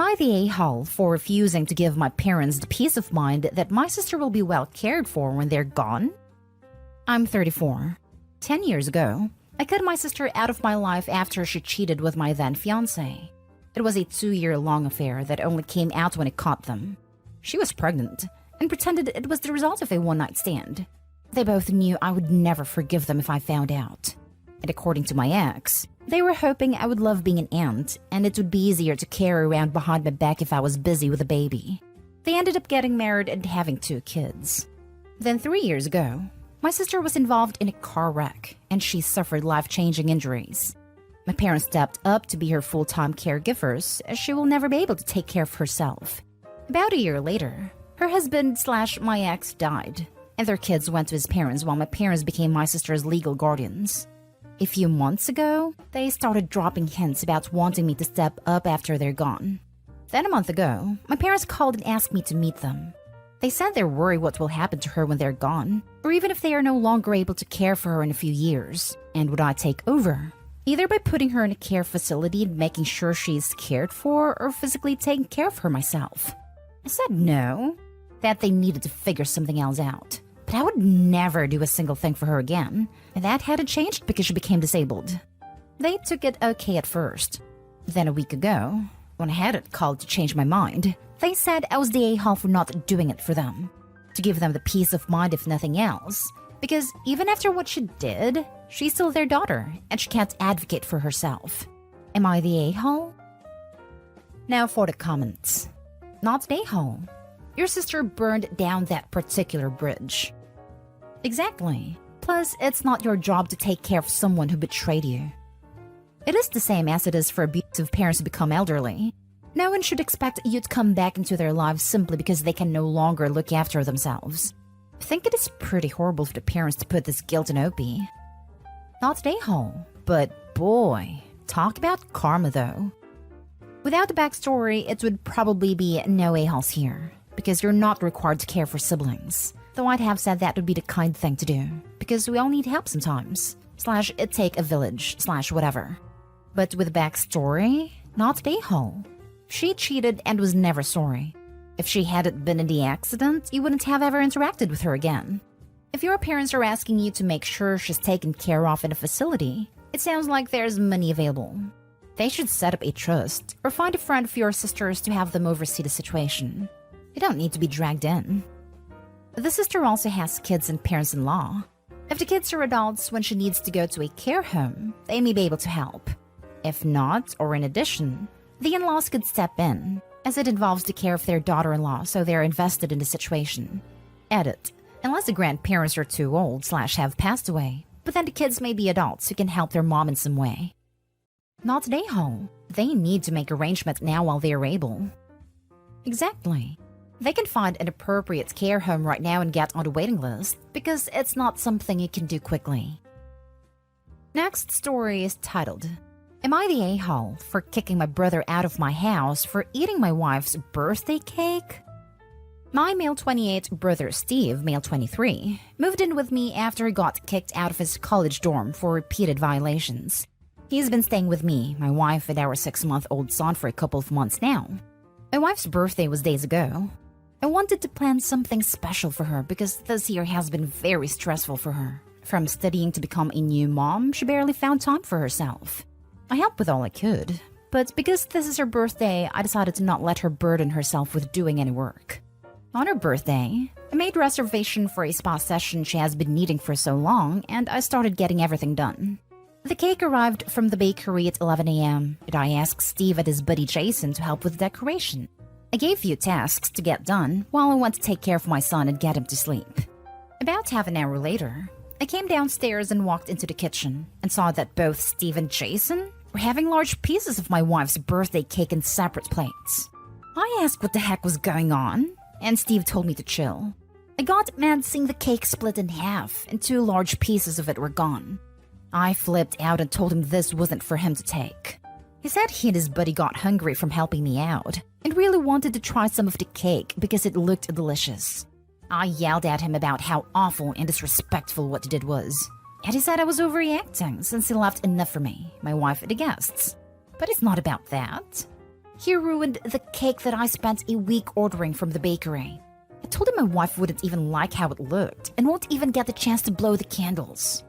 I the a-hole for refusing to give my parents the peace of mind that my sister will be well cared for when they're gone? I'm 34. 10 years ago, I cut my sister out of my life after she cheated with my then fiancé. It was a 2-year-long affair that only came out when I caught them. She was pregnant and pretended it was the result of a one-night stand. They both knew I would never forgive them if I found out. And according to my ex, they were hoping I would love being an aunt and it would be easier to carry around behind my back if I was busy with a baby. They ended up getting married and having 2 kids. Then 3 years ago, my sister was involved in a car wreck and she suffered life-changing injuries. My parents stepped up to be her full-time caregivers as she will never be able to take care of herself. About a year later, her husband/my ex died, and their kids went to his parents while my parents became my sister's legal guardians. A few months ago, they started dropping hints about wanting me to step up after they're gone. Then a month ago, my parents called and asked me to meet them. They said they're worried what will happen to her when they're gone, or even if they are no longer able to care for her in a few years, and would I take over? Either by putting her in a care facility and making sure she's cared for, or physically taking care of her myself. I said no, that they needed to figure something else out. But I would never do a single thing for her again, and that hadn't changed because she became disabled. They took it okay at first. Then a week ago, when I hadn't called to change my mind, they said I was the a-hole for not doing it for them. To give them the peace of mind if nothing else. Because even after what she did, she's still their daughter, and she can't advocate for herself. Am I the a-hole? Now for the comments. Not the a-hole. Your sister burned down that particular bridge. Exactly. Plus, it's not your job to take care of someone who betrayed you. It is the same as it is for abusive parents to become elderly. No one should expect you to come back into their lives simply because they can no longer look after themselves. I think it is pretty horrible for the parents to put this guilt on Opie. Not the a-hole, but boy, talk about karma though. Without the backstory, it would probably be no a-holes here, because you're not required to care for siblings. Though I'd have said that would be the kind thing to do, because we all need help sometimes. / it take a village / whatever. But with backstory, not the a-hole. She cheated and was never sorry. If she hadn't been in the accident, you wouldn't have ever interacted with her again. If your parents are asking you to make sure she's taken care of in a facility, it sounds like there's money available. They should set up a trust, or find a friend of your sister's to have them oversee the situation. You don't need to be dragged in. The sister also has kids and parents-in-law. If the kids are adults when she needs to go to a care home, they may be able to help. If not, or in addition, the in-laws could step in, as it involves the care of their daughter-in-law, so they're invested in the situation. Edit. Unless the grandparents are too old / have passed away, but then the kids may be adults who can help their mom in some way. Not the a-hole. They need to make arrangements now while they are able. Exactly. They can find an appropriate care home right now and get on the waiting list, because it's not something you can do quickly. Next story is titled, Am I the a-hole for kicking my brother out of my house for eating my wife's birthday cake? My male 28 brother Steve, male 23, moved in with me after he got kicked out of his college dorm for repeated violations. He's been staying with me, my wife, and our 6-month-old son for a couple of months now. My wife's birthday was days ago. I wanted to plan something special for her because this year has been very stressful for her. From studying to become a new mom, she barely found time for herself. I helped with all I could, but because this is her birthday, I decided to not let her burden herself with doing any work. On her birthday, I made reservation for a spa session she has been needing for so long, and I started getting everything done. The cake arrived from the bakery at 11 a.m., and I asked Steve and his buddy Jason to help with the decoration. I gave few tasks to get done while I went to take care of my son and get him to sleep. About half an hour later, I came downstairs and walked into the kitchen and saw that both Steve and Jason were having large pieces of my wife's birthday cake in separate plates. I asked what the heck was going on, and Steve told me to chill. I got mad seeing the cake split in half and 2 large pieces of it were gone. I flipped out and told him this wasn't for him to take. He said he and his buddy got hungry from helping me out and really wanted to try some of the cake because it looked delicious. I yelled at him about how awful and disrespectful what he did was. And he said I was overreacting since he left enough for me, my wife, and the guests. But it's not about that. He ruined the cake that I spent a week ordering from the bakery. I told him my wife wouldn't even like how it looked and won't even get the chance to blow the candles.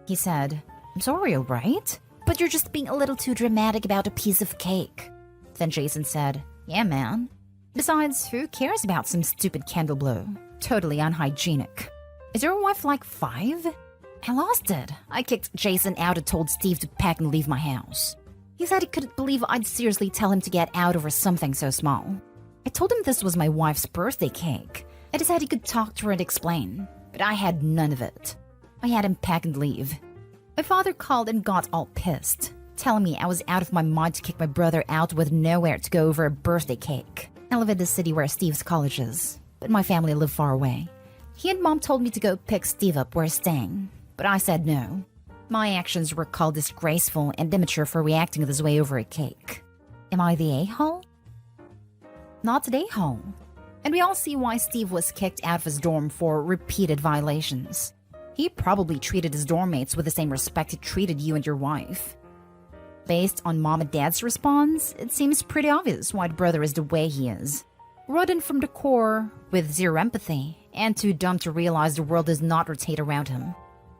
He said, "I'm sorry, alright? But you're just being a little too dramatic about a piece of cake." Then Jason said, "Yeah, man. Besides, who cares about some stupid candle blow? Totally unhygienic. Is your wife like 5? I lost it. I kicked Jason out and told Steve to pack and leave my house. He said he couldn't believe I'd seriously tell him to get out over something so small. I told him this was my wife's birthday cake. I just said he could talk to her and explain, but I had none of it. I had him pack and leave. My father called and got all pissed, telling me I was out of my mind to kick my brother out with nowhere to go over a birthday cake. I live in the city where Steve's college is, but my family live far away. He and Mom told me to go pick Steve up where he's staying, but I said no. My actions were called disgraceful and immature for reacting this way over a cake. Am I the a-hole? Not the a-hole. And we all see why Steve was kicked out of his dorm for repeated violations. He probably treated his dorm mates with the same respect he treated you and your wife. Based on Mom and Dad's response, it seems pretty obvious why the brother is the way he is. Rotten from the core, with zero empathy, and too dumb to realize the world does not rotate around him.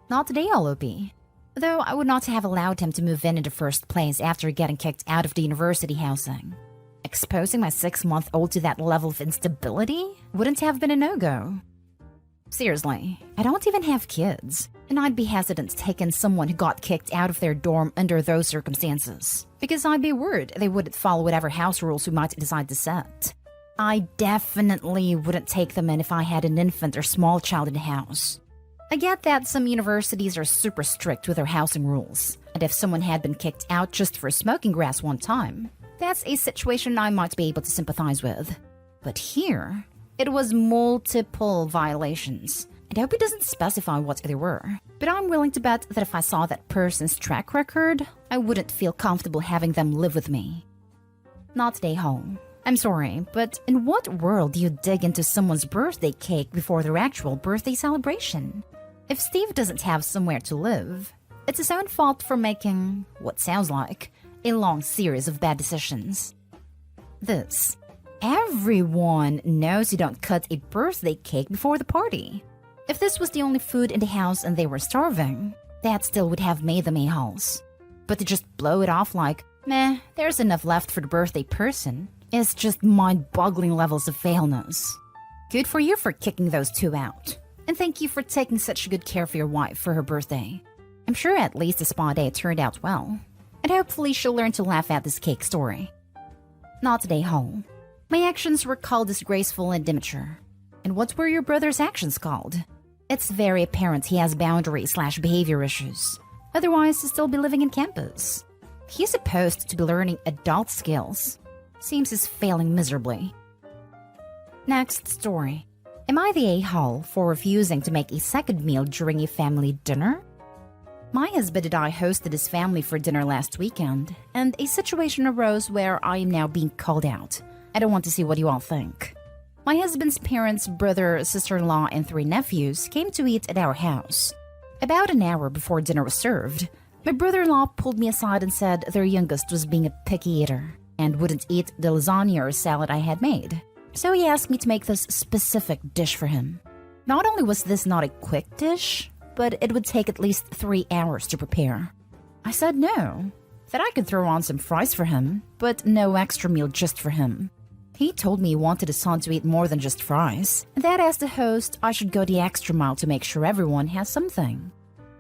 Not today, OP. Though I would not have allowed him to move in the first place after getting kicked out of the university housing. Exposing my 6-month-old to that level of instability wouldn't have been a no-go. Seriously, I don't even have kids, and I'd be hesitant to take in someone who got kicked out of their dorm under those circumstances, because I'd be worried they wouldn't follow whatever house rules we might decide to set. I definitely wouldn't take them in if I had an infant or small child in the house. I get that some universities are super strict with their housing rules, and if someone had been kicked out just for smoking grass one time, that's a situation I might be able to sympathize with. But here, it was multiple violations, and I hope it doesn't specify what they were. But I'm willing to bet that if I saw that person's track record, I wouldn't feel comfortable having them live with me. Not stay home. I'm sorry, but in what world do you dig into someone's birthday cake before their actual birthday celebration? If Steve doesn't have somewhere to live, it's his own fault for making, what sounds like, a long series of bad decisions. Everyone knows you don't cut a birthday cake before the party. If this was the only food in the house and they were starving, that still would have made them a-holes. But to just blow it off like, meh, there's enough left for the birthday person, is just mind-boggling levels of failness. Good for you for kicking those two out. And thank you for taking such good care of your wife for her birthday. I'm sure at least the spa day turned out well. And hopefully she'll learn to laugh at this cake story. Not today, home. My actions were called disgraceful and immature. And what were your brother's actions called? It's very apparent he has boundary/behavior issues. Otherwise, he'd still be living in campus. He's supposed to be learning adult skills. Seems he's failing miserably. Next story. Am I the a-hole for refusing to make a second meal during a family dinner? My husband and I hosted his family for dinner last weekend, and a situation arose where I am now being called out. I don't want to see what you all think. My husband's parents, brother, sister-in-law, and 3 nephews came to eat at our house. About an hour before dinner was served, my brother-in-law pulled me aside and said their youngest was being a picky eater and wouldn't eat the lasagna or salad I had made. So he asked me to make this specific dish for him. Not only was this not a quick dish, but it would take at least 3 hours to prepare. I said no, that I could throw on some fries for him, but no extra meal just for him. He told me he wanted his son to eat more than just fries, and that as the host, I should go the extra mile to make sure everyone has something.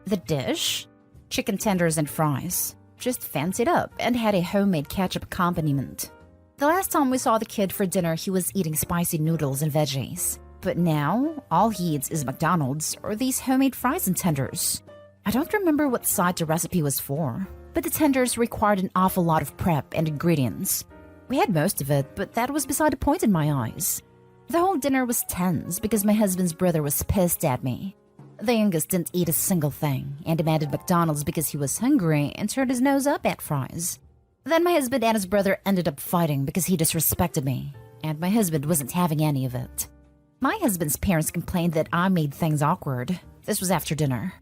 The dish? Chicken tenders and fries. Just fancied up and had a homemade ketchup accompaniment. The last time we saw the kid for dinner, he was eating spicy noodles and veggies. But now, all he eats is McDonald's or these homemade fries and tenders. I don't remember what side the recipe was for, but the tenders required an awful lot of prep and ingredients. We had most of it, but that was beside the point in my eyes. The whole dinner was tense because my husband's brother was pissed at me. The youngest didn't eat a single thing and demanded McDonald's because he was hungry and turned his nose up at fries. Then my husband and his brother ended up fighting because he disrespected me, and my husband wasn't having any of it. My husband's parents complained that I made things awkward. This was after dinner.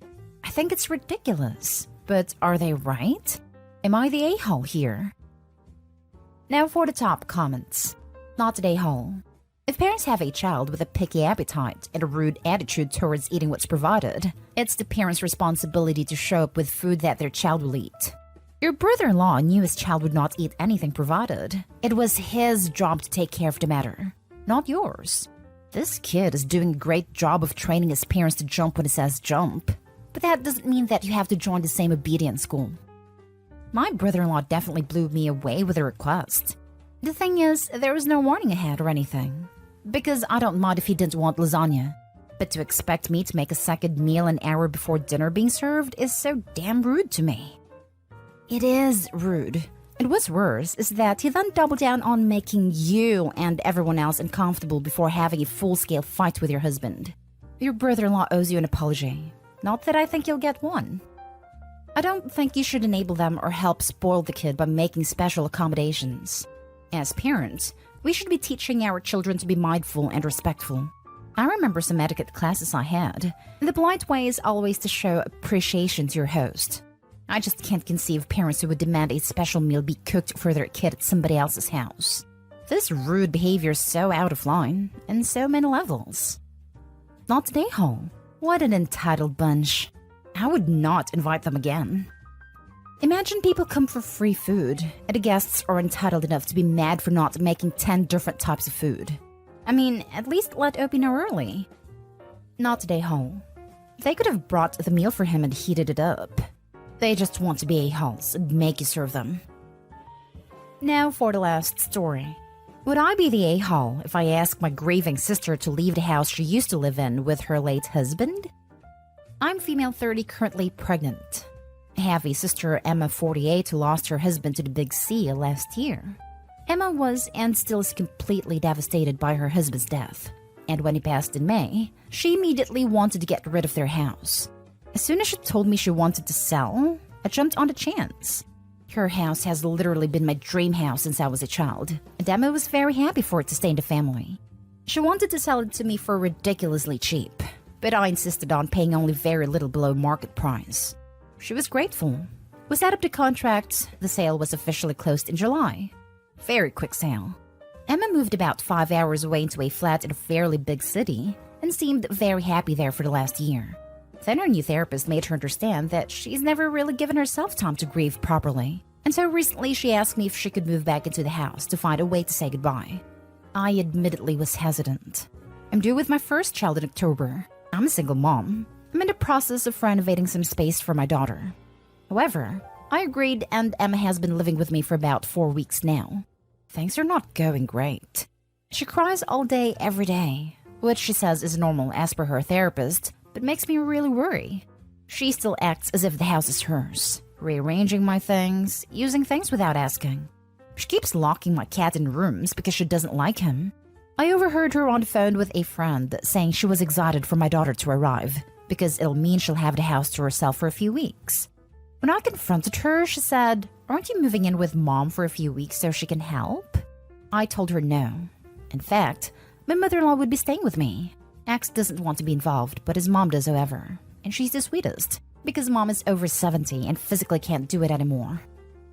I think it's ridiculous, but are they right? Am I the a-hole here? Now for the top comments. Not today haul. If parents have a child with a picky appetite and a rude attitude towards eating what's provided, it's the parents' responsibility to show up with food that their child will eat. Your brother-in-law knew his child would not eat anything provided. It was his job to take care of the matter, not yours. This kid is doing a great job of training his parents to jump when it says jump. But that doesn't mean that you have to join the same obedience school. My brother-in-law definitely blew me away with a request. The thing is, there was no warning ahead or anything. Because I don't mind if he didn't want lasagna. But to expect me to make a second meal an hour before dinner being served is so damn rude to me. It is rude. And what's worse is that he then doubled down on making you and everyone else uncomfortable before having a full-scale fight with your husband. Your brother-in-law owes you an apology. Not that I think you'll get one. I don't think you should enable them or help spoil the kid by making special accommodations. As parents, we should be teaching our children to be mindful and respectful. I remember some etiquette classes I had, and the polite way is always to show appreciation to your host. I just can't conceive parents who would demand a special meal be cooked for their kid at somebody else's house. This rude behavior is so out of line, and so many levels. Not today, Ho. What an entitled bunch. I would not invite them again. Imagine people come for free food, and the guests are entitled enough to be mad for not making 10 different types of food. I mean, at least let Opie know early. Not today, Ho. They could have brought the meal for him and heated it up. They just want to be a-holes and make you serve them. Now for the last story. Would I be the a-hole if I asked my grieving sister to leave the house she used to live in with her late husband? I'm female 30, currently pregnant. I have a sister, Emma, 48, who lost her husband to the big sea last year. Emma was and still is completely devastated by her husband's death. And when he passed in May, she immediately wanted to get rid of their house. As soon as she told me she wanted to sell, I jumped on the chance. Her house has literally been my dream house since I was a child, and Emma was very happy for it to stay in the family. She wanted to sell it to me for ridiculously cheap, but I insisted on paying only very little below market price. She was grateful. We set up the contract. The sale was officially closed in July. Very quick sale. Emma moved about 5 hours away into a flat in a fairly big city and seemed very happy there for the last year. Then her new therapist made her understand that she's never really given herself time to grieve properly. And so recently she asked me if she could move back into the house to find a way to say goodbye. I admittedly was hesitant. I'm due with my first child in October. I'm a single mom. I'm in the process of renovating some space for my daughter. However, I agreed and Emma has been living with me for about 4 weeks now. Things are not going great. She cries all day, every day, which she says is normal as per her therapist, but makes me really worry. She still acts as if the house is hers, rearranging my things, using things without asking. She keeps locking my cat in rooms because she doesn't like him. I overheard her on the phone with a friend saying she was excited for my daughter to arrive because it'll mean she'll have the house to herself for a few weeks. When I confronted her, she said, "Aren't you moving in with mom for a few weeks so she can help?" I told her no. In fact, my mother-in-law would be staying with me. Max doesn't want to be involved, but his mom does, however. And she's the sweetest, because mom is over 70 and physically can't do it anymore.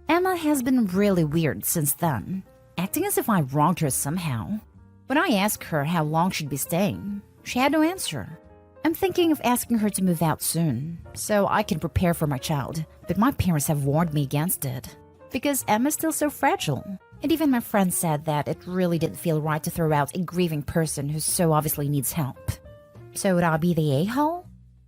Emma has been really weird since then, acting as if I wronged her somehow. When I asked her how long she'd be staying, she had no answer. I'm thinking of asking her to move out soon, so I can prepare for my child, but my parents have warned me against it, because Emma's still so fragile. And even my friend said that it really didn't feel right to throw out a grieving person who so obviously needs help. So would I be the a-hole?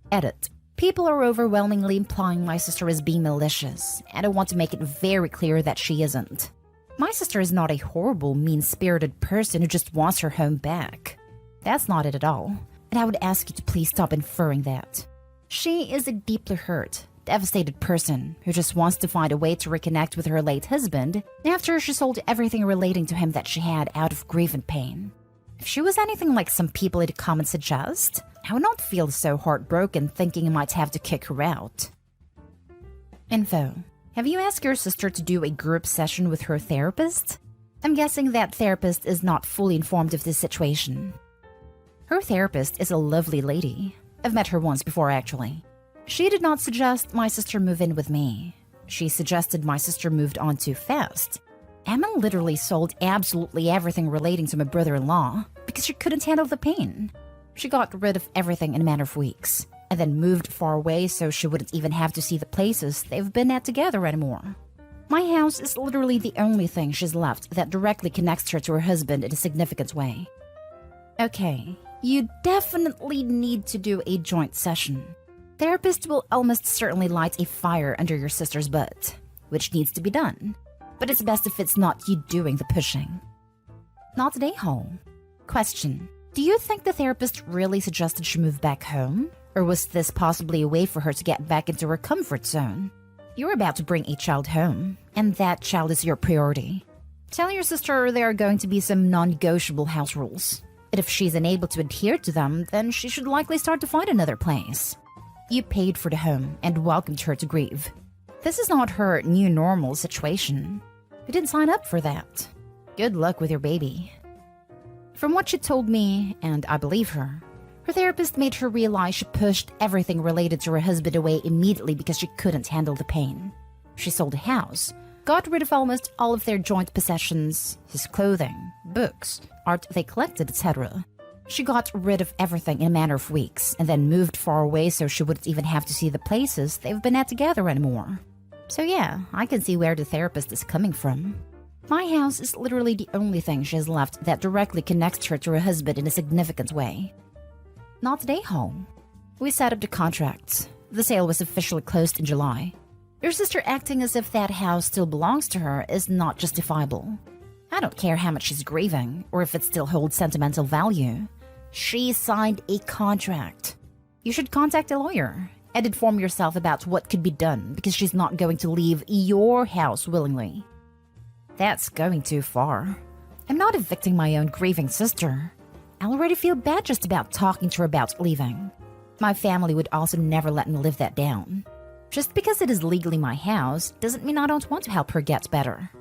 Edit. People are overwhelmingly implying my sister is being malicious, and I want to make it very clear that she isn't. My sister is not a horrible, mean-spirited person who just wants her home back. That's not it at all, and I would ask you to please stop inferring that. She is a deeply hurt, devastated person who just wants to find a way to reconnect with her late husband after she sold everything relating to him that she had out of grief and pain. If she was anything like some people in the comments suggest, I would not feel so heartbroken thinking I might have to kick her out. Info. Have you asked your sister to do a group session with her therapist? I'm guessing that therapist is not fully informed of this situation. Her therapist is a lovely lady. I've met her once before, actually. She did not suggest my sister move in with me. She suggested my sister moved on too fast. Emma literally sold absolutely everything relating to my brother-in-law because she couldn't handle the pain. She got rid of everything in a matter of weeks, and then moved far away so she wouldn't even have to see the places they've been at together anymore. My house is literally the only thing she's left that directly connects her to her husband in a significant way. Okay, you definitely need to do a joint session. Therapist will almost certainly light a fire under your sister's butt, which needs to be done. But it's best if it's not you doing the pushing. Not today, home. Question. Do you think the therapist really suggested she move back home? Or was this possibly a way for her to get back into her comfort zone? You're about to bring a child home, and that child is your priority. Tell your sister there are going to be some non-negotiable house rules. And if she's unable to adhere to them, then she should likely start to find another place. You paid for the home and welcomed her to grieve. This is not her new normal situation. You didn't sign up for that. Good luck with your baby. From what she told me, and I believe her therapist made her realize she pushed everything related to her husband away immediately because she couldn't handle the pain. She sold a house, got rid of almost all of their joint possessions, his clothing, books, art they collected, etc. She got rid of everything in a matter of weeks, and then moved far away so she wouldn't even have to see the places they've been at together anymore. So yeah, I can see where the therapist is coming from. My house is literally the only thing she has left that directly connects her to her husband in a significant way. Not today, home. We set up the contracts. The sale was officially closed in July. Your sister acting as if that house still belongs to her is not justifiable. I don't care how much she's grieving, or if it still holds sentimental value. She signed a contract. You should contact a lawyer and inform yourself about what could be done because she's not going to leave your house willingly. That's going too far. I'm not evicting my own grieving sister. I already feel bad just about talking to her about leaving. My family would also never let me live that down. Just because it is legally my house doesn't mean I don't want to help her get better.